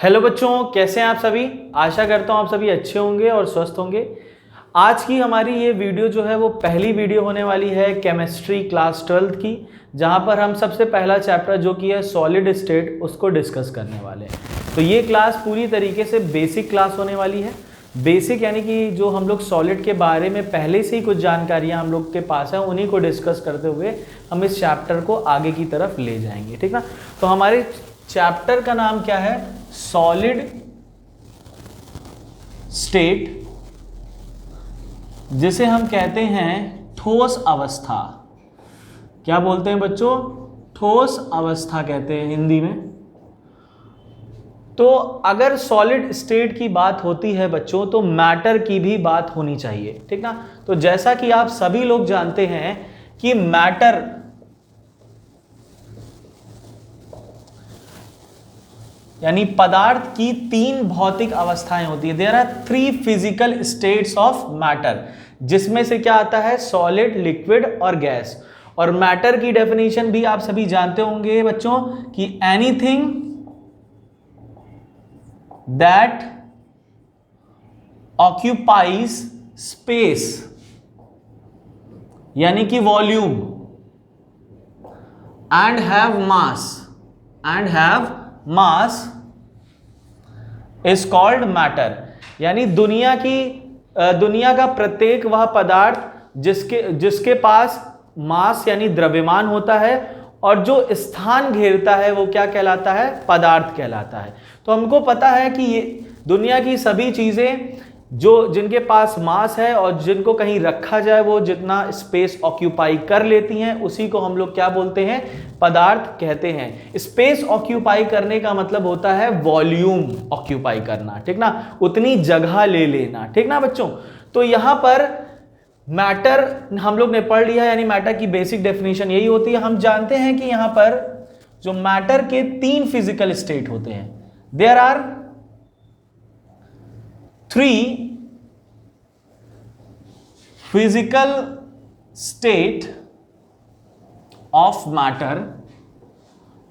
Hello बच्चों, कैसे हैं आप सभी। आशा करता हूं आप सभी अच्छे होंगे और स्वस्थ होंगे। आज की हमारी ये वीडियो जो है वो पहली वीडियो होने वाली है केमिस्ट्री क्लास 12th की, जहां पर हम सबसे पहला चैप्टर जो कि है सॉलिड स्टेट उसको डिस्कस करने वाले हैं। तो ये क्लास पूरी तरीके से बेसिक क्लास होने वाली है। बेसिक यानी कि जो हम लोग सॉलिड के बारे में पहले से ही कुछ जानकारियां हम लोग के पास है, उन्हीं को डिस्कस करते हुए हम इस चैप्टर को आगे की तरफ ले जाएंगे, ठीक ना। तो हमारे चैप्टर का नाम क्या है? सॉलिड स्टेट, जिसे हम कहते हैं ठोस अवस्था। क्या बोलते हैं बच्चों? ठोस अवस्था कहते हैं हिंदी में। तो अगर सॉलिड स्टेट की बात होती है बच्चों, तो मैटर की भी बात होनी चाहिए, ठीक ना। तो जैसा कि आप सभी लोग जानते हैं कि मैटर यानी पदार्थ की तीन भौतिक अवस्थाएं होती है। There are 3 physical states of matter, जिसमें से क्या आता है? सॉलिड, लिक्विड और गैस। और मैटर की डेफिनेशन भी आप सभी जानते होंगे बच्चों कि एनीथिंग दैट ऑक्यूपाइज स्पेस यानी कि volume and have mass is called matter. यानी दुनिया का प्रत्येक वह पदार्थ जिसके पास मास यानी द्रव्यमान होता है और जो स्थान घेरता है वो क्या कहलाता है? पदार्थ कहलाता है। तो हमको पता है कि ये दुनिया की सभी चीजें जिनके पास मास है और जिनको कहीं रखा जाए वो जितना स्पेस ऑक्यूपाई कर लेती हैं, उसी को हम लोग क्या बोलते हैं? पदार्थ कहते हैं। स्पेस ऑक्यूपाई करने का मतलब होता है वॉल्यूम ऑक्यूपाई करना, ठीक ना, उतनी जगह ले लेना, ठीक ना बच्चों। तो यहां पर मैटर हम लोग ने पढ़ लिया, यानी मैटर की बेसिक डेफिनेशन यही होती है। हम जानते हैं कि यहां पर जो मैटर के 3 फिजिकल स्टेट होते हैं। There are 3 physical state of matter.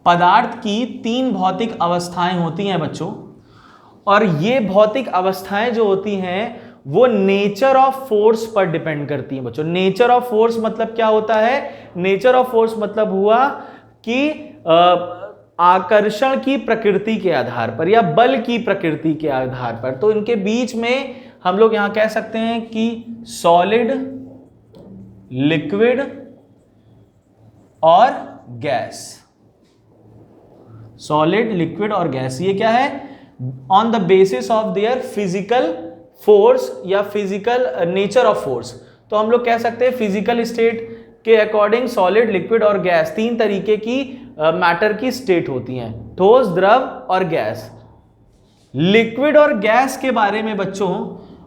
पदार्थ की 3 भौतिक अवस्थाएं होती हैं बच्चों, और ये भौतिक अवस्थाएं जो होती हैं वो नेचर ऑफ फोर्स पर डिपेंड करती हैं बच्चों। नेचर ऑफ फोर्स मतलब क्या होता है? नेचर ऑफ फोर्स मतलब हुआ कि आकर्षण की प्रकृति के आधार पर या बल की प्रकृति के आधार पर। तो इनके बीच में हम लोग यहां कह सकते हैं कि सॉलिड, लिक्विड और गैस। सॉलिड, लिक्विड और गैस, ये क्या है? On the basis of their physical force या फिजिकल नेचर ऑफ फोर्स। तो हम लोग कह सकते हैं फिजिकल स्टेट के अकॉर्डिंग सॉलिड, लिक्विड और गैस 3 तरीके की मैटर की स्टेट होती हैं, ठोस, द्रव और गैस। लिक्विड और गैस के बारे में बच्चों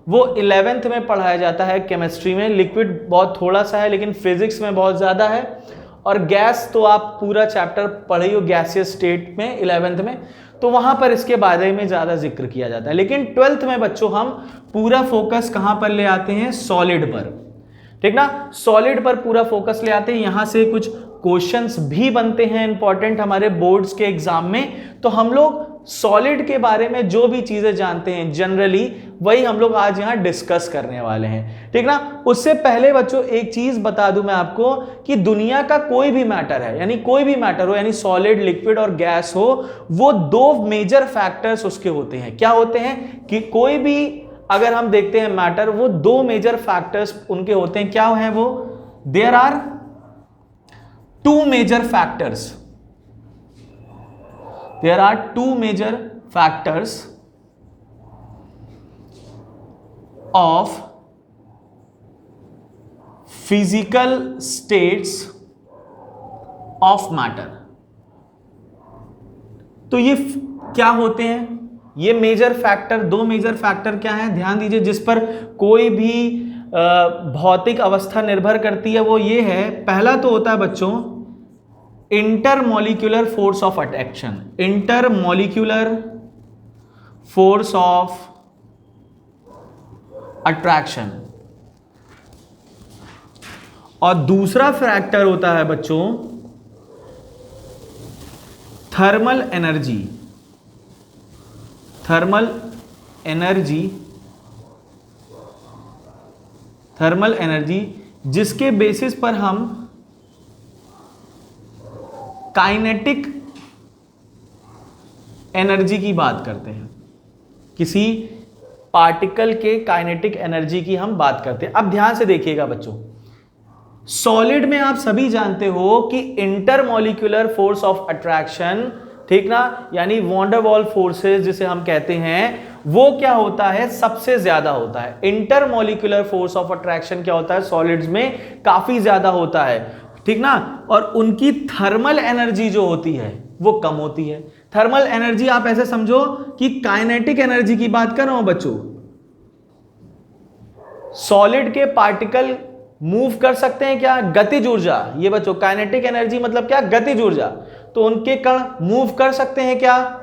वो 11th में पढ़ाया जाता है केमिस्ट्री में। लिक्विड बहुत थोड़ा सा है लेकिन फिजिक्स में बहुत ज्यादा है, और गैस तो आप पूरा चैप्टर पढ़े हो गैसियस स्टेट में 11th में, तो वहां पर इसके बारे में ज्यादा जिक्र किया जाता है। लेकिन 12th में बच्चों हम पूरा फोकस कहां पर ले आते हैं? सॉलिड पर, ठीक ना। सॉलिड पर पूरा फोकस ले आते हैं। यहां से कुछ क्वेश्चंस भी बनते हैं इंपॉर्टेंट हमारे बोर्ड्स के एग्जाम में। तो हम लोग सॉलिड के बारे में जो भी चीजें जानते हैं जनरली, वही हम लोग आज यहां डिस्कस करने वाले हैं, ठीक ना। उससे पहले बच्चों एक चीज बता दूं मैं आपको कि दुनिया का कोई भी मैटर है, यानी कोई भी मैटर हो, यानी सॉलिड, लिक्विड और गैस हो, वो 2 मेजर फैक्टर्स उसके होते हैं। क्या होते हैं? कि कोई भी अगर हम देखते हैं मैटर, वो 2 मेजर फैक्टर्स उनके होते हैं। क्या है वो? There are 2 major factors. There are 2 major factors of physical states of matter. तो ये क्या होते हैं? ये मेजर फैक्टर, 2 मेजर फैक्टर क्या है? ध्यान दीजिए, जिस पर कोई भी भौतिक अवस्था निर्भर करती है, वो ये है। पहला तो होता है बच्चों intermolecular force of attraction. Intermolecular force of attraction. और दूसरा फैक्टर होता है बच्चों थर्मल एनर्जी। थर्मल एनर्जी जिसके बेसिस पर हम काइनेटिक एनर्जी की बात करते हैं, किसी पार्टिकल के काइनेटिक एनर्जी की हम बात करते हैं। अब ध्यान से देखिएगा बच्चों, सॉलिड में आप सभी जानते हो कि इंटरमॉलिक्यूलर फोर्स ऑफ अट्रैक्शन, ठीक ना, यानी वॉन्डरवॉल फोर्सेस जिसे हम कहते हैं, वो क्या होता है, सबसे ज्यादा होता है। इंटरमॉलिक्यूलर फोर्स ऑफ अट्रैक्शन क्या होता है, सॉलिड्स में काफी ज्यादा होता है, ठीक ना, और उनकी थर्मल एनर्जी जो होती है वो कम होती है। थर्मल एनर्जी आप ऐसे समझो कि काइनेटिक एनर्जी की बात कर रहा हूं बच्चों। सॉलिड के पार्टिकल मूव कर सकते हैं क्या, गतिज ऊर्जा, ये बच्चों काइनेटिक एनर्जी मतलब क्या, गतिज ऊर्जा। तो उनके कण मूव कर सकते हैं क्या,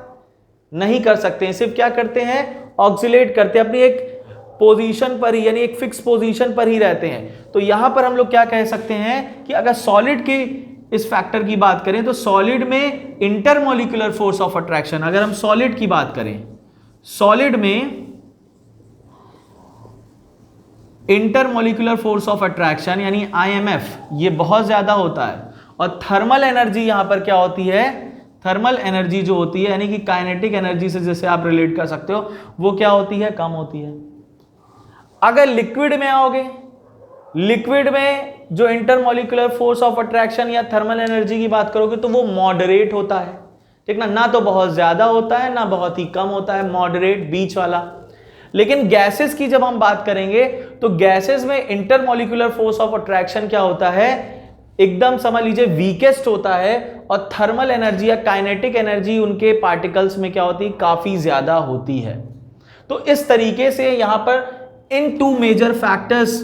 नहीं कर सकते हैं, सिर्फ क्या करते हैं, ऑक्सिलेट करते हैं, अपनी एक पोजीशन पर ही, यानी एक फिक्स पोजीशन पर ही रहते हैं। तो यहां पर हम लोग क्या कह सकते हैं कि अगर सॉलिड की इस फैक्टर की बात करें तो सॉलिड में इंटरमॉलिक्यूलर फोर्स ऑफ अट्रैक्शन, अगर हम सॉलिड की बात करें, सॉलिड में इंटरमॉलिक्यूलर फोर्स ऑफ अट्रैक्शन यानी IMF ये बहुत ज्यादा होता है। और थर्मल एनर्जी यहां पर क्या होती है, थर्मल एनर्जी जो होती है यानी कि काइनेटिक एनर्जी से जैसे आप रिलेट कर सकते हो, वो क्या होती है, कम होती है। अगर लिक्विड में आओगे, लिक्विड में जो इंटरमॉलिक्यूलर फोर्स ऑफ अट्रैक्शन या थर्मल एनर्जी की बात करोगे तो वो मॉडरेट होता है, ठीक ना तो बहुत ज्यादा होता है ना बहुत ही कम होता है, मॉडरेट, बीच वाला। लेकिन गैसेस की जब हम बात करेंगे तो गैसेस में इंटरमॉलिक्यूलर फोर्स ऑफ अट्रैक्शन क्या होता है, एकदम समझ लीजिए वीकेस्ट होता है, और थर्मल एनर्जी या काइनेटिक एनर्जी उनके पार्टिकल्स में क्या होती है, काफी ज्यादा होती है। तो इस तरीके से यहां पर इन टू मेजर फैक्टर्स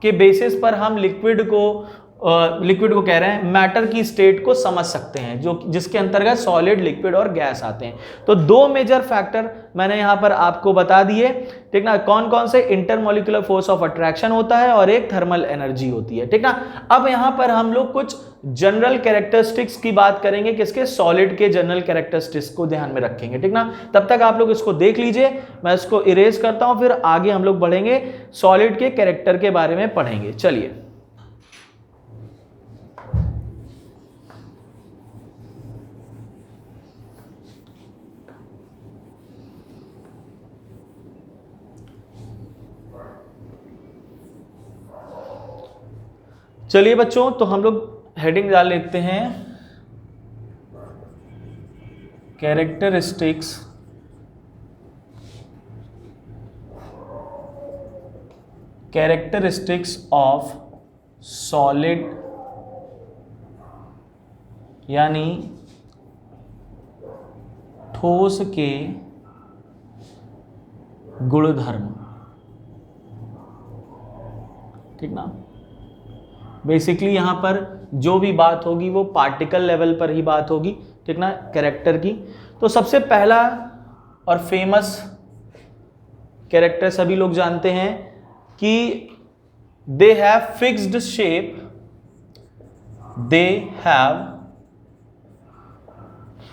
के बेसिस पर हम लिक्विड को कह रहे हैं, मैटर की स्टेट को समझ सकते हैं, जो जिसके अंतर्गत सॉलिड, लिक्विड और गैस आते हैं। तो दो मेजर फैक्टर मैंने यहां पर आपको बता दिए, ठीक ना, कौन कौन से, इंटरमॉलिक्यूलर फोर्स ऑफ अट्रैक्शन होता है और एक थर्मल एनर्जी होती है, ठीक ना। अब यहां पर हम लोग कुछ जनरल कैरेक्टरिस्टिक्स की बात करेंगे, किसके, सॉलिड के जनरल कैरेक्टरिस्टिक्स को ध्यान में रखेंगे, ठीक ना। तब तक आप लोग इसको देख लीजिए, मैं इसको इरेज करता हूं, फिर आगे हम लोग बढ़ेंगे, सॉलिड के कैरेक्टर के बारे में पढ़ेंगे। चलिए, चलिए बच्चों, तो हम लोग हेडिंग डाल लेते हैं, कैरेक्टरिस्टिक्स ऑफ सॉलिड, यानी ठोस के गुणधर्म, ठीक ना। बेसिकली यहां पर जो भी बात होगी वो पार्टिकल लेवल पर ही बात होगी, ठीक ना, कैरेक्टर की। तो सबसे पहला और फेमस कैरेक्टर सभी लोग जानते हैं कि they have fixed shape, they have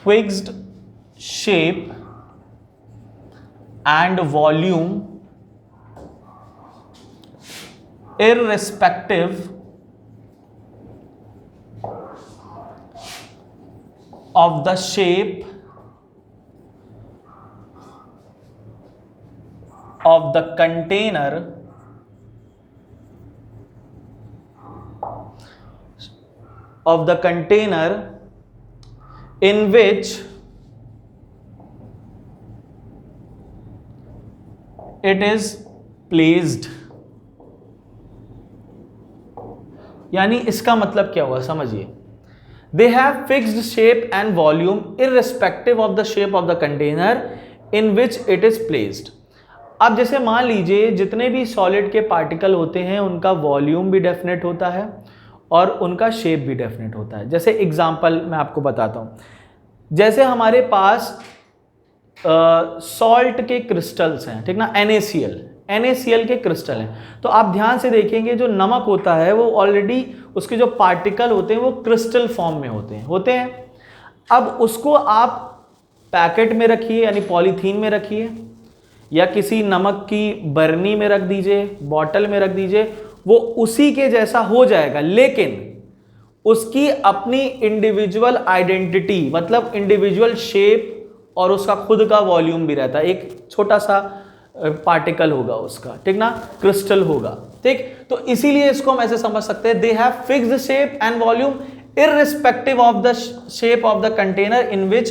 fixed shape and volume irrespective of the shape of the container in which it is placed। यानी इसका मतलब क्या हुआ, समझिए, they have fixed shape and volume irrespective of the shape of the container in which it is placed. अब जैसे मान लीजिए जितने भी सॉलिड के पार्टिकल होते हैं उनका वॉल्यूम भी डेफिनेट होता है और उनका शेप भी डेफिनेट होता है। जैसे एग्जांपल मैं आपको बताता हूँ, जैसे हमारे पास सॉल्ट के क्रिस्टल्स हैं, ठीक ना, NaCl के क्रिस्टल हैं। तो आप ध्यान से देखेंगे जो नमक होता है वो ऑलरेडी उसके जो पार्टिकल होते हैं वो क्रिस्टल फॉर्म में होते हैं। अब उसको आप पैकेट में रखिए यानी पॉलीथीन में रखिए, या किसी नमक की बरनी में रख दीजिए, बॉटल में रख दीजिए, वो उसी के जैसा हो जाएगा, लेकिन उसकी अपनी इंडिविजुअल आइडेंटिटी, मतलब इंडिविजुअल शेप और उसका खुद का वॉल्यूम भी रहता है। एक छोटा सा पार्टिकल होगा उसका, ठीक ना, क्रिस्टल होगा, ठीक। तो इसीलिए इसको हम ऐसे समझ सकते हैं, they have fixed shape and volume irrespective of the shape of the container in which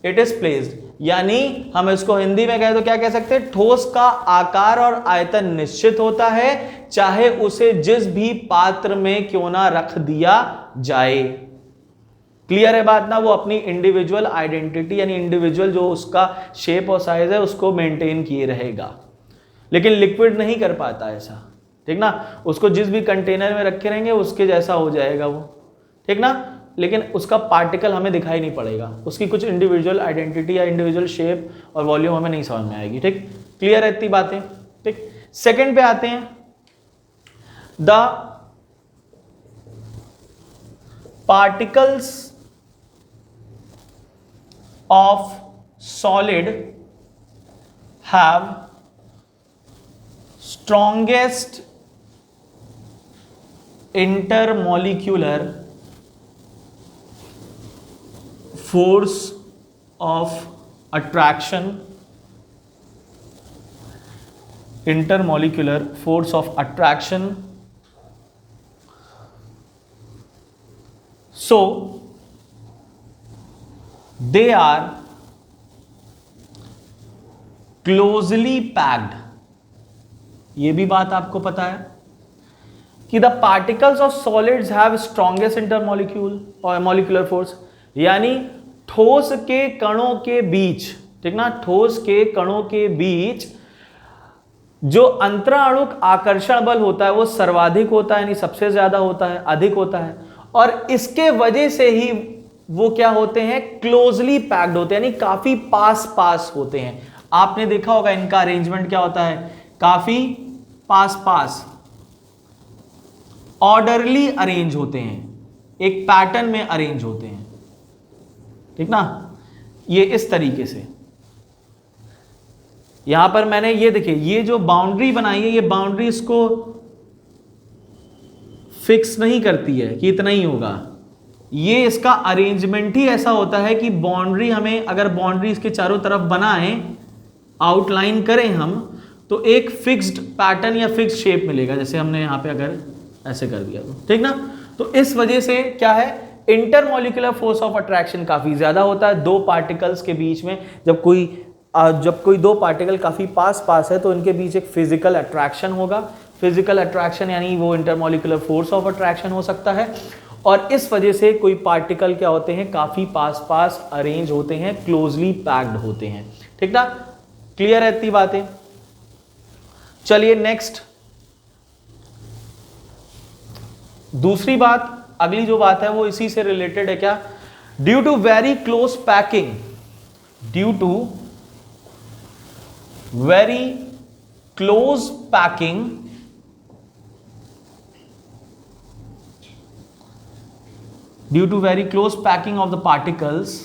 it is placed। यानी हम इसको हिंदी में कहें तो क्या कह सकते हैं, ठोस का आकार और आयतन निश्चित होता है, चाहे उसे जिस भी पात्र में क्यों ना रख दिया जाए। क्लियर है बात ना, वो अपनी इंडिविजुअल आइडेंटिटी यानी इंडिविजुअल जो उसका शेप और साइज है उसको मेंटेन किए रहेगा, लेकिन लिक्विड नहीं कर पाता ऐसा, ठीक ना, उसको जिस भी कंटेनर में रखे रहेंगे उसके जैसा हो जाएगा वो, ठीक ना, लेकिन उसका पार्टिकल हमें दिखाई नहीं पड़ेगा, उसकी कुछ इंडिविजुअल आइडेंटिटी या इंडिविजुअल शेप और वॉल्यूम हमें नहीं समझ में आएगी, ठीक। क्लियर है इतनी बातें, ठीक। सेकंड पे आते हैं, the particles of solid have strongest intermolecular force of attraction, intermolecular force of attraction, so they are closely packed। ये भी बात आपको पता है कि the particles of solids have strongest intermolecular और मॉलिक्यूलर फोर्स, यानी ठोस के कणों के बीच, ठीक ना, ठोस के कणों के बीच जो अंतराणुक आकर्षण बल होता है वो सर्वाधिक होता है, यानी सबसे ज्यादा होता है, अधिक होता है, और इसके वजह से ही वो क्या होते हैं, क्लोजली पैक्ड होते हैं, यानी काफी पास पास होते हैं। आपने देखा होगा इनका अरेंजमेंट क्या होता है, काफी पास पास ऑर्डरली अरेंज होते हैं, एक पैटर्न में अरेंज होते हैं, ठीक ना, ये इस तरीके से। यहां पर मैंने ये देखिए, ये जो बाउंड्री बनाई है, ये बाउंड्री इसको फिक्स नहीं करती है कि इतना ही होगा, ये इसका अरेंजमेंट ही ऐसा होता है कि बाउंड्री हमें, अगर बाउंड्री इसके चारों तरफ बनाएं, आउटलाइन करें हम, तो एक फिक्स्ड पैटर्न या फिक्स्ड शेप मिलेगा, जैसे हमने यहां पे अगर ऐसे कर दिया तो, ठीक ना। तो इस वजह से क्या है, इंटरमॉलिक्यूलर फोर्स ऑफ अट्रैक्शन काफी ज्यादा होता है दो पार्टिकल्स के बीच में। जब कोई दो पार्टिकल काफी पास पास है तो इनके बीच एक फिजिकल अट्रैक्शन होगा। फिजिकल अट्रैक्शन यानी वो इंटरमॉलिक्यूलर फोर्स ऑफ अट्रैक्शन हो सकता है, और इस वजह से कोई पार्टिकल क्या होते हैं, काफी पास पास अरेंज होते हैं, क्लोजली पैक्ड होते हैं, ठीक ना। क्लियर है इतनी बातें। चलिए नेक्स्ट, दूसरी बात, अगली जो बात है वो इसी से रिलेटेड है। क्या, due to very close packing, due to very close packing, due to very close packing of the particles,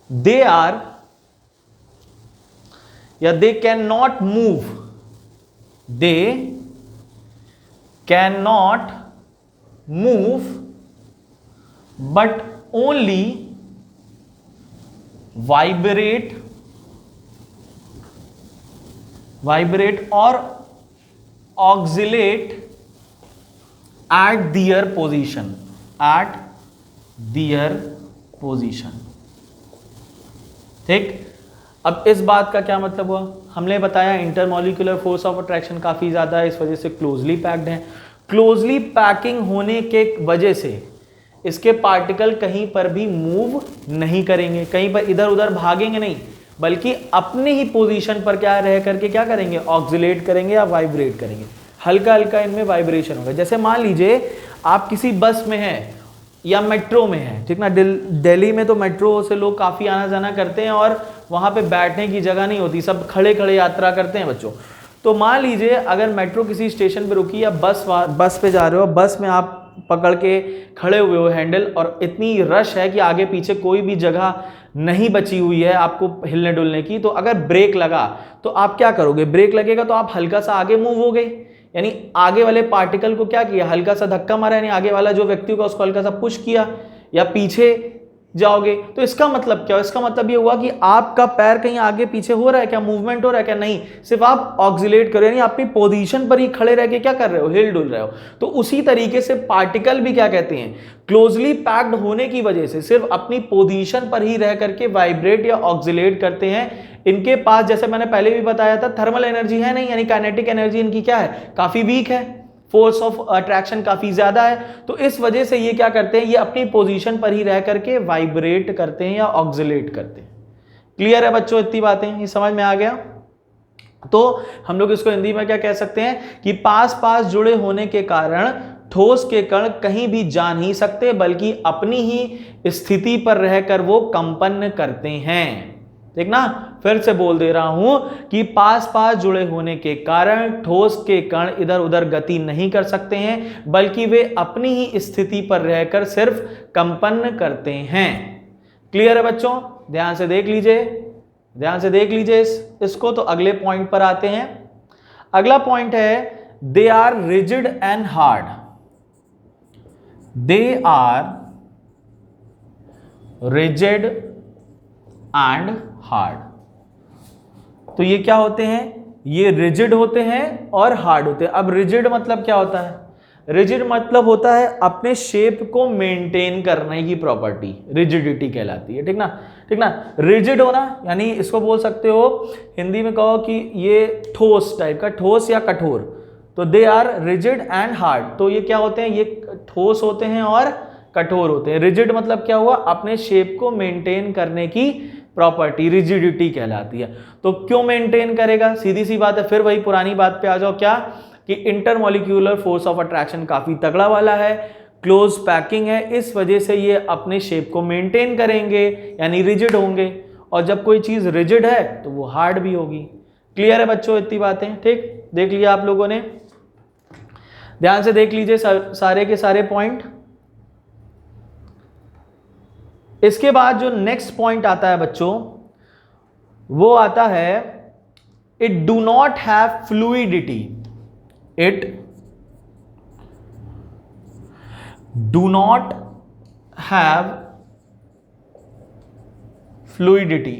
they are, या they cannot move, they cannot move but only vibrate or oscillate at their position, at their position, ठीक। अब इस बात का क्या मतलब हुआ, हमने बताया इंटरमॉलिक्यूलर फोर्स ऑफ अट्रैक्शन काफी ज्यादा है, इस वजह से क्लोजली पैक्ड है। क्लोजली पैकिंग होने के वजह से इसके पार्टिकल कहीं पर भी मूव नहीं करेंगे, कहीं पर इधर उधर भागेंगे नहीं, बल्कि अपने ही पोजीशन पर क्या रह करके क्या करेंगे, ऑक्सिलेट करेंगे या वाइब्रेट करेंगे, हल्का हल्का इनमें वाइब्रेशन होगा। जैसे मान लीजिए आप किसी बस में हैं या मेट्रो में है, ठीक ना, दिल्ली में तो मेट्रो से लोग काफी आना जाना करते हैं और वहां पे बैठने की जगह नहीं होती, सब खड़े खड़े यात्रा करते हैं बच्चों। तो मान लीजिए अगर मेट्रो किसी स्टेशन पे रुकी या बस पे जा रहे हो, बस में आप पकड़ के खड़े हुए हो हैंडल, और इतनी रश है कि आगे पीछे कोई भी जगह नहीं बची हुई है आपको हिलने डुलने की, तो अगर ब्रेक लगा तो आप क्या करोगे? ब्रेक लगेगा तो आप हल्का सा आगे मूव हो गए, यानी आगे वाले पार्टिकल को क्या किया? हल्का सा धक्का मारा, यानी आगे वाला जो व्यक्ति होगा उसको हल्का सा पुश किया, या पीछे जाओगे। तो इसका मतलब क्या? इसका मतलब ये हुआ कि आपका पैर कहीं आगे पीछे हो रहा है क्या? मूवमेंट हो रहा है क्या? नहीं, सिर्फ आप ऑक्सिलेट कर रहे हो, यानी अपनी पोजीशन पर ही खड़े रह के क्या कर रहे हो? हिल डुल रहे हो। तो उसी तरीके से पार्टिकल भी क्या कहते हैं? क्लोजली पैक्ड होने की वजह से सिर्फ अपनी पोजीशन पर ही रह करके वाइब्रेट या ऑक्सिलेट करते हैं। इनके पास, जैसे मैंने पहले भी बताया था, थर्मल एनर्जी है नहीं, यानी काइनेटिक एनर्जी इनकी क्या है? काफी वीक है, फोर्स ऑफ अट्रैक्शन काफी ज्यादा है। तो इस वजह से ये क्या करते हैं? ये अपनी पोजीशन पर ही रह करके वाइब्रेट करते हैं या ऑक्सिलेट करते हैं। क्लियर है बच्चों? इतनी बातें ये समझ में आ गया? तो हम लोग इसको हिंदी में क्या कह सकते हैं कि पास पास जुड़े होने के कारण ठोस के कण कहीं भी जा नहीं सकते, बल्कि अपनी ही स्थिति पर रहकर वो कंपन करते हैं। देखना, फिर से बोल दे रहा हूं कि पास पास जुड़े होने के कारण ठोस के कण इधर उधर गति नहीं कर सकते हैं, बल्कि वे अपनी ही स्थिति पर रहकर सिर्फ कंपन करते हैं। क्लियर है बच्चों? ध्यान से देख लीजिए, ध्यान से देख लीजिए इसको। तो अगले पॉइंट पर आते हैं। अगला पॉइंट है they are rigid and hard. They are rigid and hard. तो ये क्या होते हैं? ये रिजिड होते हैं और हार्ड होते हैं। अब रिजिड मतलब क्या होता है? रिजिड मतलब होता है अपने शेप को मेंटेन करने की प्रॉपर्टी, रिजिडिटी कहलाती है। ठीक ना? ठीक ना? रिजिड होना, यानी इसको बोल सकते हो हिंदी में कहो कि ये ठोस टाइप का, ठोस या कठोर। तो they are rigid and hard. तो ये क्या होते हैं? ये ठोस होते हैं और कठोर होते हैं। रिजिड मतलब क्या हुआ? अपने शेप को मेंटेन करने की प्रॉपर्टी रिजिडिटी कहलाती है। तो क्यों मेंटेन करेगा? सीधी सी बात है, फिर वही पुरानी बात पे आ जाओ, क्या कि इंटरमॉलिक्यूलर फोर्स ऑफ अट्रैक्शन काफी तगड़ा वाला है, क्लोज पैकिंग है, इस वजह से ये अपने शेप को मेंटेन करेंगे, यानी रिजिड होंगे। और जब कोई चीज रिजिड है तो वो हार्ड भी होगी। क्लियर है बच्चों इतनी बातें? ठीक, देख लिया आप लोगों ने? ध्यान से देख लीजिए सारे के सारे पॉइंट। इसके बाद जो नेक्स्ट पॉइंट आता है बच्चों, वो आता है it do not have fluidity. It do not have fluidity,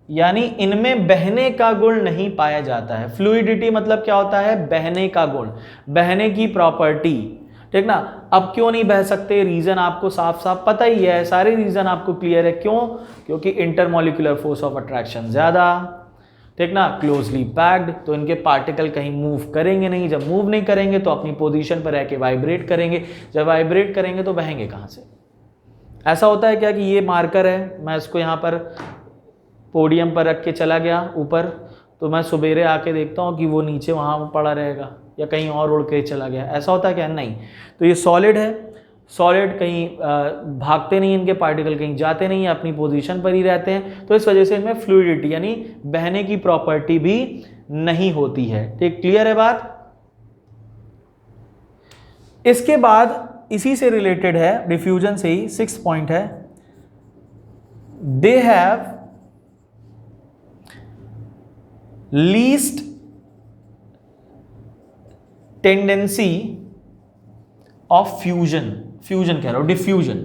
यानी इनमें बहने का गुण नहीं पाया जाता है। फ्लूइडिटी मतलब क्या होता है? बहने का गुण, बहने की प्रॉपर्टी। ठीक ना? अब क्यों नहीं बह सकते? रीजन आपको साफ साफ पता ही है, सारे रीजन आपको क्लियर है। क्यों? क्योंकि इंटरमॉलिक्यूलर फोर्स ऑफ अट्रैक्शन ज्यादा। ठीक ना? क्लोजली पैक्ड, तो इनके पार्टिकल कहीं मूव करेंगे नहीं। जब मूव नहीं करेंगे तो अपनी पोजीशन पर रह के वाइब्रेट करेंगे। जब वाइब्रेट करेंगे तो बहेंगे कहां से? ऐसा होता है क्या कि ये मार्कर है, मैं इसको यहाँ पर पोडियम पर रख के चला गया ऊपर, तो मैं सवेरे आके देखता हूँ कि वो नीचे वहाँ पड़ा रहेगा या कहीं और उड़ के चला गया। ऐसा होता है क्या? नहीं। तो ये सॉलिड है, सॉलिड कहीं भागते नहीं, इनके पार्टिकल कहीं जाते नहीं, अपनी पोजीशन पर ही रहते हैं। तो इस वजह से इनमें फ्लूइडिटी यानी बहने की प्रॉपर्टी भी नहीं होती है। ठीक, क्लियर है बात? इसके बाद इसी से रिलेटेड है, डिफ्यूजन से ही 6 पॉइंट है, they have least tendency of fusion. Fusion कह रहा हूं, diffusion.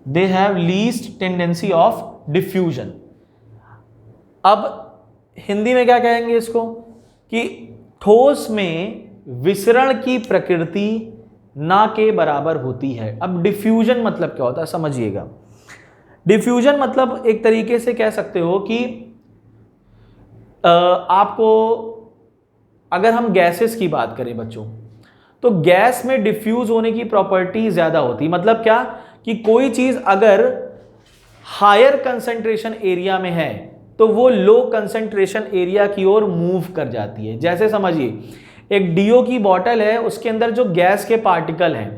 They have least tendency of diffusion. अब हिंदी में क्या कहेंगे इसको कि ठोस में विसरण की प्रकृति ना के बराबर होती है। अब डिफ्यूजन मतलब क्या होता है समझिएगा। डिफ्यूजन मतलब एक तरीके से कह सकते हो कि आपको, अगर हम गैसेस की बात करें बच्चों, तो गैस में डिफ्यूज होने की प्रॉपर्टी ज्यादा होती है। मतलब क्या कि कोई चीज अगर हायर कंसंट्रेशन एरिया में है तो वो लो कंसंट्रेशन एरिया की ओर मूव कर जाती है। जैसे समझिए एक डीओ की बॉटल है, उसके अंदर जो गैस के पार्टिकल हैं,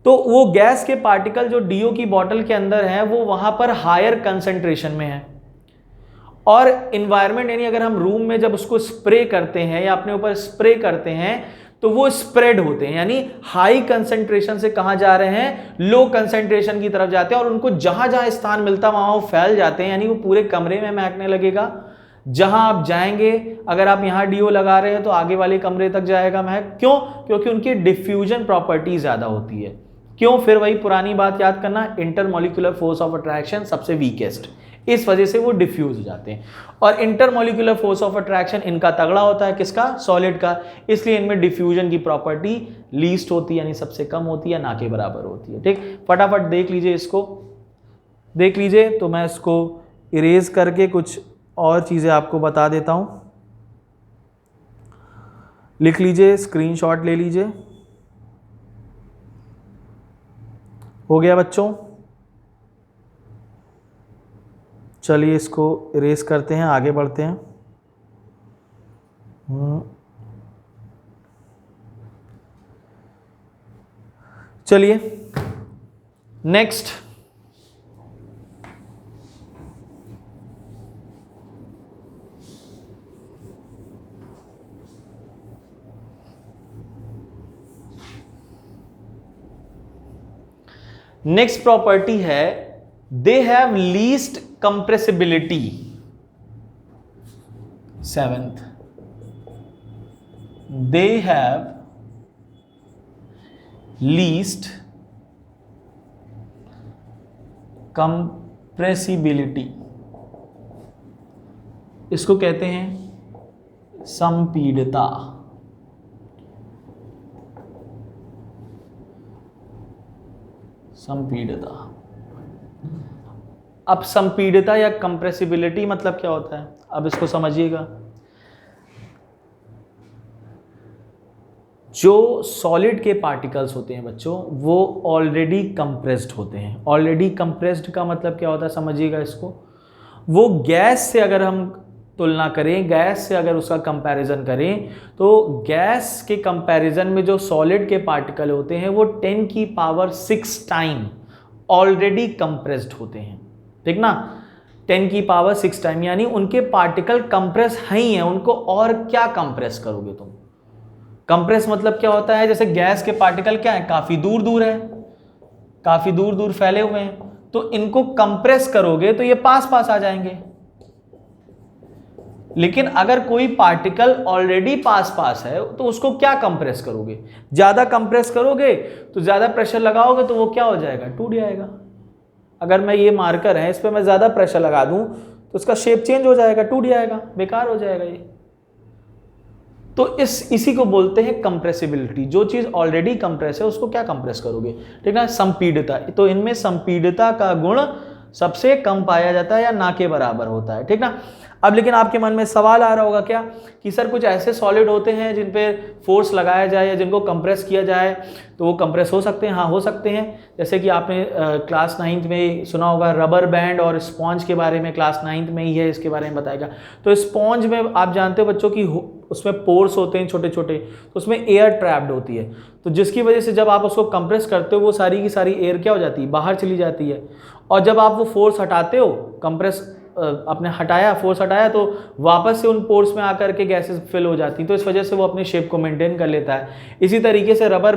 तो वो गैस के पार्टिकल जो डीओ की बॉटल के अंदर है वो वहां पर हायर कंसंट्रेशन में है। और इन्वायरमेंट यानी अगर हम रूम में जब उसको स्प्रे करते हैं या अपने ऊपर स्प्रे करते हैं तो वो स्प्रेड होते हैं, यानी हाई कंसेंट्रेशन से कहां जा रहे हैं, लो कंसेंट्रेशन की तरफ जाते हैं, और उनको जहां जहां स्थान मिलता वहां वो फैल जाते हैं, यानी वो पूरे कमरे में महकने लगेगा। जहां आप जाएंगे, अगर आप यहां डीओ लगा रहे हैं तो आगे वाले कमरे तक जाएगा महक। क्यों? क्योंकि उनकी डिफ्यूजन प्रॉपर्टी ज्यादा होती है। क्यों? फिर वही पुरानी बात याद करना, इंटरमोलिकुलर फोर्स ऑफ अट्रैक्शन सबसे वीकेस्ट, इस वजह से वो डिफ्यूज हो जाते हैं। और इंटरमोलिकुलर फोर्स ऑफ अट्रैक्शन इनका तगड़ा होता है, किसका? सॉलिड का, इसलिए इनमें डिफ्यूजन की प्रॉपर्टी लीस्ट होती है, यानी सबसे कम होती है, ना के बराबर होती है। ठीक, फटाफट देख लीजिए, इसको देख लीजिए। तो मैं इसको इरेज करके कुछ और चीजें आपको बता देता हूं। लिख लीजिए, स्क्रीनशॉट ले लीजिए। हो गया बच्चों? चलिए इसको इरेज करते हैं, आगे बढ़ते हैं। चलिए नेक्स्ट, नेक्स्ट प्रॉपर्टी है they have least compressibility. Seventh, they have least compressibility, इसको कहते हैं संपीड़िता। संपीड़िता। अब संपीड़िता या कंप्रेसिबिलिटी मतलब क्या होता है, अब इसको समझिएगा। जो सॉलिड के पार्टिकल्स होते हैं बच्चों, वो ऑलरेडी कंप्रेस्ड होते हैं। ऑलरेडी कंप्रेस्ड का मतलब क्या होता है, समझिएगा इसको। वो गैस से अगर हम तुलना करें, गैस से अगर उसका कंपैरिजन करें, तो गैस के कंपैरिजन में जो सॉलिड के पार्टिकल होते हैं वो 10⁶ टाइम ऑलरेडी कंप्रेस्ड होते हैं। ठीक ना, 10⁶ टाइम, यानी उनके पार्टिकल कंप्रेस ही हैं, उनको और क्या कंप्रेस करोगे तुम। कंप्रेस मतलब क्या होता है, जैसे गैस के पार्टिकल क्या है, काफी दूर दूर है, काफी दूर दूर फैले हुए हैं, तो इनको कंप्रेस करोगे तो ये पास पास आ जाएंगे। लेकिन अगर कोई पार्टिकल ऑलरेडी पास पास है तो उसको क्या कंप्रेस करोगे, ज्यादा कंप्रेस करोगे तो ज्यादा प्रेशर लगाओगे तो वो क्या हो जाएगा, टूट जाएगा। अगर मैं ये मार्कर है, इस पर मैं ज्यादा प्रेशर लगा दूं तो उसका शेप चेंज हो जाएगा, टूट जाएगा, बेकार हो जाएगा ये। तो इसी को बोलते हैं कंप्रेसिबिलिटी। जो चीज ऑलरेडी कंप्रेस है उसको क्या कंप्रेस करोगे। ठीक है, संपीड़िता, तो इनमें संपीड़िता का गुण सबसे कम पाया जाता है या ना के बराबर होता है। ठीक ना। अब लेकिन आपके मन में सवाल आ रहा होगा क्या कि सर कुछ ऐसे सॉलिड होते हैं जिन पे फोर्स लगाया जाए या जिनको कंप्रेस किया जाए तो वो कंप्रेस हो सकते हैं। हाँ, हो सकते हैं। जैसे कि आपने क्लास 9th में सुना होगा रबर बैंड और स्पॉन्ज के बारे में, क्लास 9th में ही है, इसके बारे में बताएगा। तो स्पॉन्ज में आप जानते हो बच्चों की उसमें पोर्स होते हैं छोटे छोटे, तो उसमें एयर ट्रैप्ड होती है, तो जिसकी वजह से जब आप उसको कंप्रेस करते हो वो सारी की सारी एयर क्या हो जाती है, बाहर चली जाती है। और जब आप वो फोर्स हटाते हो, कंप्रेस आपने हटाया, फोर्स हटाया, तो वापस से उन पोर्स में आकर के गैसेस फिल हो जाती हैं, तो इस वजह से वो अपने शेप को मेंटेन कर लेता है। इसी तरीके से रबर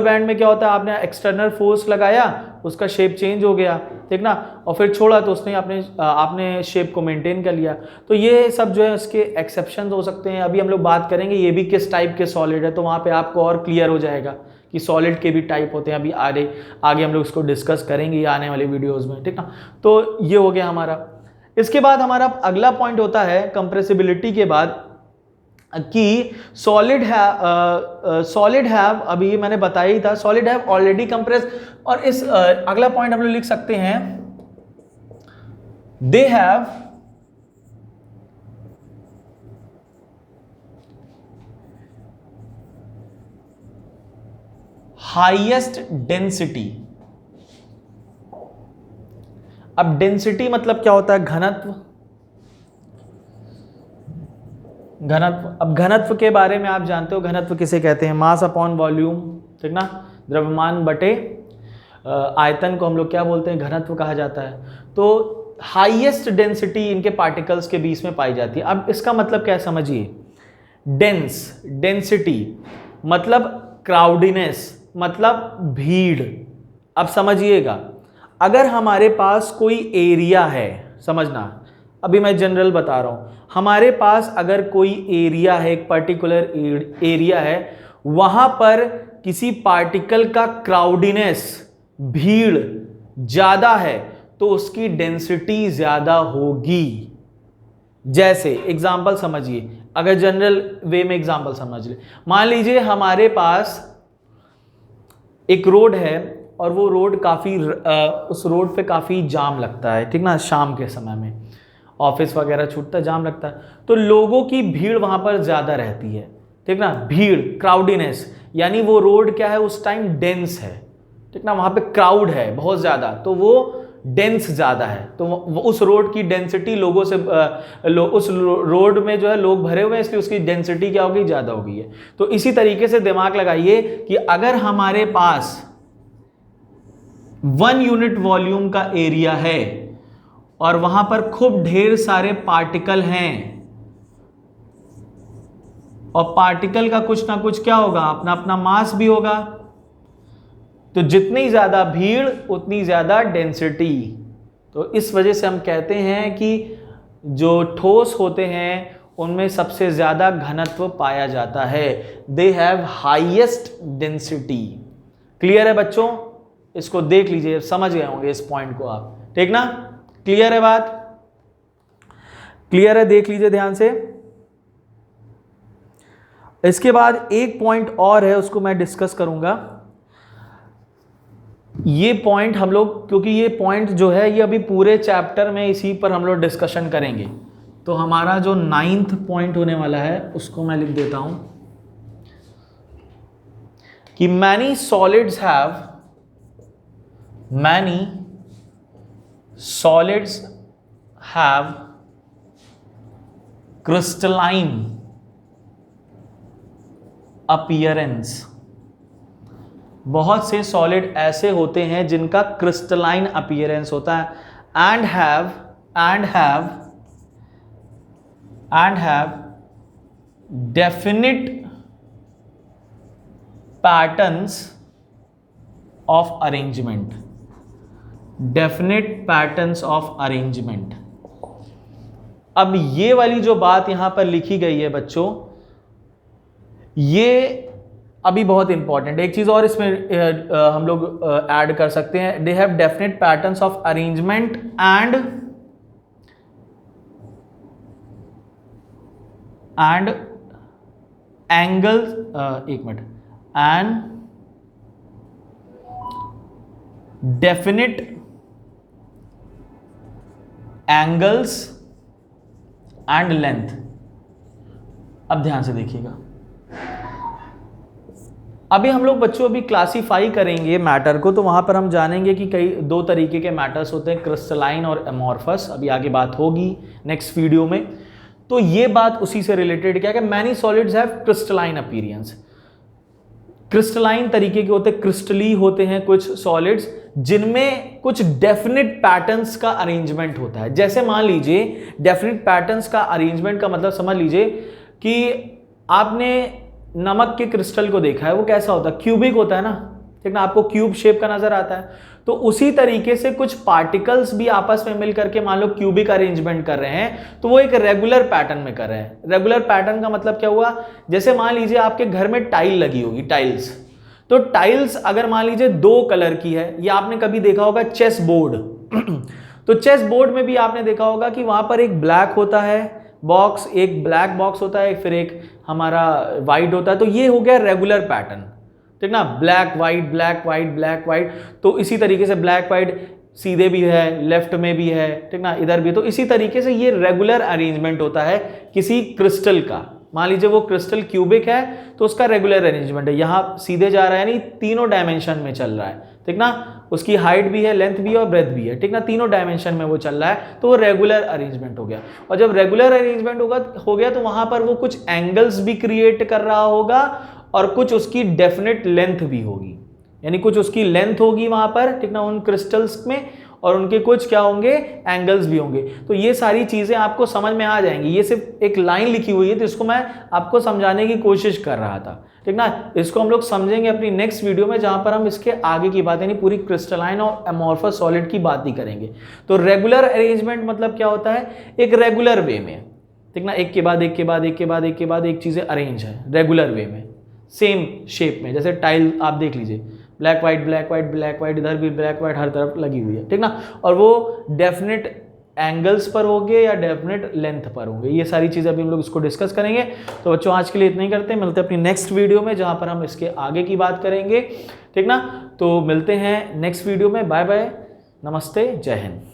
बैंड में क्या होता है, आपने एक्सटर्नल फोर्स लगाया, उसका शेप चेंज हो गया, ठीक ना, और फिर छोड़ा तो उसने आपने शेप को मेंटेन कर लिया। तो ये सब जो है उसके एक्सेप्शन हो सकते हैं। अभी हम लोग बात करेंगे ये भी किस टाइप के सॉलिड है, तो वहाँ पे आपको और क्लियर हो जाएगा कि सॉलिड के भी टाइप होते हैं। अभी आगे हम लोग इसको डिस्कस करेंगे ये आने वाले वीडियोज़ में, ठीक ना। तो ये हो गया हमारा। इसके बाद हमारा अगला पॉइंट होता है कंप्रेसिबिलिटी के बाद कि सॉलिड हैव, अभी मैंने बताया ही था, सॉलिड हैव ऑलरेडी कंप्रेस। और इस अगला पॉइंट हम लोग लिख सकते हैं दे हैव हाईएस्ट डेंसिटी। अब डेंसिटी मतलब क्या होता है, घनत्व। अब घनत्व के बारे में आप जानते हो, घनत्व किसे कहते हैं, मास अपॉन वॉल्यूम, ठीक ना, द्रव्यमान बटे आयतन को हम लोग क्या बोलते हैं, घनत्व कहा जाता है। तो हाईएस्ट डेंसिटी इनके पार्टिकल्स के बीच में पाई जाती है। अब इसका मतलब क्या है समझिए, डेंस, डेंसिटी मतलब क्राउडीनेस, मतलब भीड़। अब समझिएगा, अगर हमारे पास कोई एरिया है, समझना, अभी मैं जनरल बता रहा हूं, हमारे पास अगर कोई एरिया है, एक पर्टिकुलर एरिया है, वहां पर किसी पार्टिकल का क्राउडीनेस, भीड़ ज्यादा है, तो उसकी डेंसिटी ज्यादा होगी। जैसे एग्जांपल समझिए, अगर जनरल वे में एग्जांपल समझ ले, मान लीजिए हमारे पास एक रोड है और वो रोड काफ़ी उस रोड पे काफ़ी जाम लगता है, ठीक ना, शाम के समय में ऑफिस वगैरह छूटता है, जाम लगता है, तो लोगों की भीड़ वहाँ पर ज़्यादा रहती है, ठीक ना, भीड़, क्राउडीनेस, यानी वो रोड क्या है उस टाइम डेंस है, ठीक ना, वहाँ पे क्राउड है बहुत ज़्यादा, तो वो डेंस ज़्यादा है, तो उस रोड की डेंसिटी लोगों से उस रोड में जो है लोग भरे हुए हैं, इसलिए उसकी डेंसिटी क्या होगी, ज़्यादा होगी है। तो इसी तरीके से दिमाग लगाइए कि अगर हमारे पास 1 यूनिट वॉल्यूम का एरिया है और वहां पर खूब ढेर सारे पार्टिकल हैं, और पार्टिकल का कुछ ना कुछ क्या होगा, अपना अपना मास भी होगा, तो जितनी ज्यादा भीड़ उतनी ज्यादा डेंसिटी। तो इस वजह से हम कहते हैं कि जो ठोस होते हैं उनमें सबसे ज्यादा घनत्व पाया जाता है, they have highest density. Clear है बच्चों, इसको देख लीजिए, समझ गए होंगे इस पॉइंट को आप, ठीक ना, क्लियर है बात, क्लियर है, देख लीजिए ध्यान से। इसके बाद एक पॉइंट और है, उसको मैं डिस्कस करूंगा। ये पॉइंट हम लोग, क्योंकि ये पॉइंट जो है ये अभी पूरे चैप्टर में इसी पर हम लोग डिस्कशन करेंगे, तो हमारा जो 9th पॉइंट होने वाला है उसको मैं लिख देता हूं कि many solids have crystalline appearance। बहुत से सॉलिड ऐसे होते हैं जिनका क्रिस्टलाइन अपीयरेंस होता है, and have definite patterns of arrangement, definite patterns of arrangement. अब ये वाली जो बात यहां पर लिखी गई है बच्चों, ये अभी बहुत इंपॉर्टेंट है। एक चीज और इसमें हम लोग ऐड कर सकते हैं, they have definite patterns of arrangement and angles, एक minute, and definite angles and length. अब ध्यान से देखिएगा, अभी हम लोग बच्चों अभी क्लासीफाई करेंगे मैटर को, तो वहां पर हम जानेंगे कि कई दो तरीके के मैटर्स होते हैं, क्रिस्टलाइन और एमॉर्फस। अभी आगे बात होगी नेक्स्ट वीडियो में। तो ये बात उसी से रिलेटेड क्या है कि many solids have crystalline appearance. Crystalline तरीके के होते हैं, क्रिस्टली होते हैं कुछ सॉलिड्स जिनमें कुछ डेफिनिट पैटर्न्स का अरेंजमेंट होता है। जैसे मान लीजिए डेफिनिट पैटर्न्स का अरेंजमेंट का मतलब समझ लीजिए कि आपने नमक के क्रिस्टल को देखा है, वो कैसा होता है, क्यूबिक होता है ना, ठीक ना, आपको क्यूब शेप का नजर आता है। तो उसी तरीके से कुछ पार्टिकल्स भी आपस में मिलकर के मान लो क्यूबिक अरेंजमेंट कर रहे हैं, तो वो एक रेगुलर पैटर्न में कर रहे हैं। रेगुलर पैटर्न का मतलब क्या हुआ, जैसे मान लीजिए आपके घर में टाइल लगी होगी, टाइल्स, तो टाइल्स अगर मान लीजिए 2 कलर की है, या आपने कभी देखा होगा चेस बोर्ड तो चेस बोर्ड में भी आपने देखा होगा कि वहां पर एक ब्लैक होता है बॉक्स, एक ब्लैक बॉक्स होता है, फिर एक हमारा वाइट होता है। तो ये हो गया रेगुलर पैटर्न, ठीक ना, black white black white black white. तो इसी तरीके से ब्लैक वाइट सीधे भी है, लेफ्ट में भी है, ठीक ना, इधर भी। तो इसी तरीके से ये रेगुलर अरेंजमेंट होता है किसी क्रिस्टल का। मान लीजिए वो क्रिस्टल क्यूबिक है तो उसका रेगुलर अरेंजमेंट है, यहां सीधे जा रहा है, यानी तीनों डायमेंशन में चल रहा है, ठीक ना, उसकी हाइट भी है, लेंथ भी है और ब्रेथ भी है, ठीक ना, तीनों डायमेंशन में वो चल रहा है, तो वो रेगुलर अरेंजमेंट हो गया। और जब रेगुलर अरेंजमेंट हो गया तो वहां पर वो कुछ एंगल्स भी क्रिएट कर रहा होगा और कुछ उसकी डेफिनेट लेंथ भी होगी, यानी कुछ उसकी लेंथ होगी वहां पर, ठीक ना, उन क्रिस्टल्स में, और उनके कुछ क्या होंगे, एंगल्स भी होंगे। तो ये सारी चीजें आपको समझ में आ जाएंगी। ये सिर्फ एक लाइन लिखी हुई है तो इसको मैं आपको समझाने की कोशिश कर रहा था, ठीक ना। इसको हम लोग समझेंगे अपनी नेक्स्ट वीडियो में, जहां पर हम इसके आगे की बात यानी पूरी क्रिस्टलाइन और एमॉर्फस सॉलिड की बात ही करेंगे। तो रेगुलर अरेंजमेंट मतलब क्या होता है, एक रेगुलर वे में, ठीक ना, एक के बाद एक के बाद एक के बाद एक के बाद एक चीजें अरेंज है रेगुलर वे में, सेम शेप में। जैसे टाइल आप देख लीजिए, black white black white black white, इधर भी ब्लैक वाइट हर तरफ लगी हुई है, ठीक ना। और वो डेफिनेट एंगल्स पर होंगे या डेफिनेट लेंथ पर होंगे। ये सारी चीज़ें अभी हम लोग इसको डिस्कस करेंगे। तो बच्चों आज के लिए इतना ही करते हैं, मिलते हैं अपनी नेक्स्ट वीडियो में जहां पर हम इसके आगे की बात करेंगे, ठीक ना। तो मिलते हैं नेक्स्ट वीडियो में। बाय बाय, नमस्ते, जय हिंद।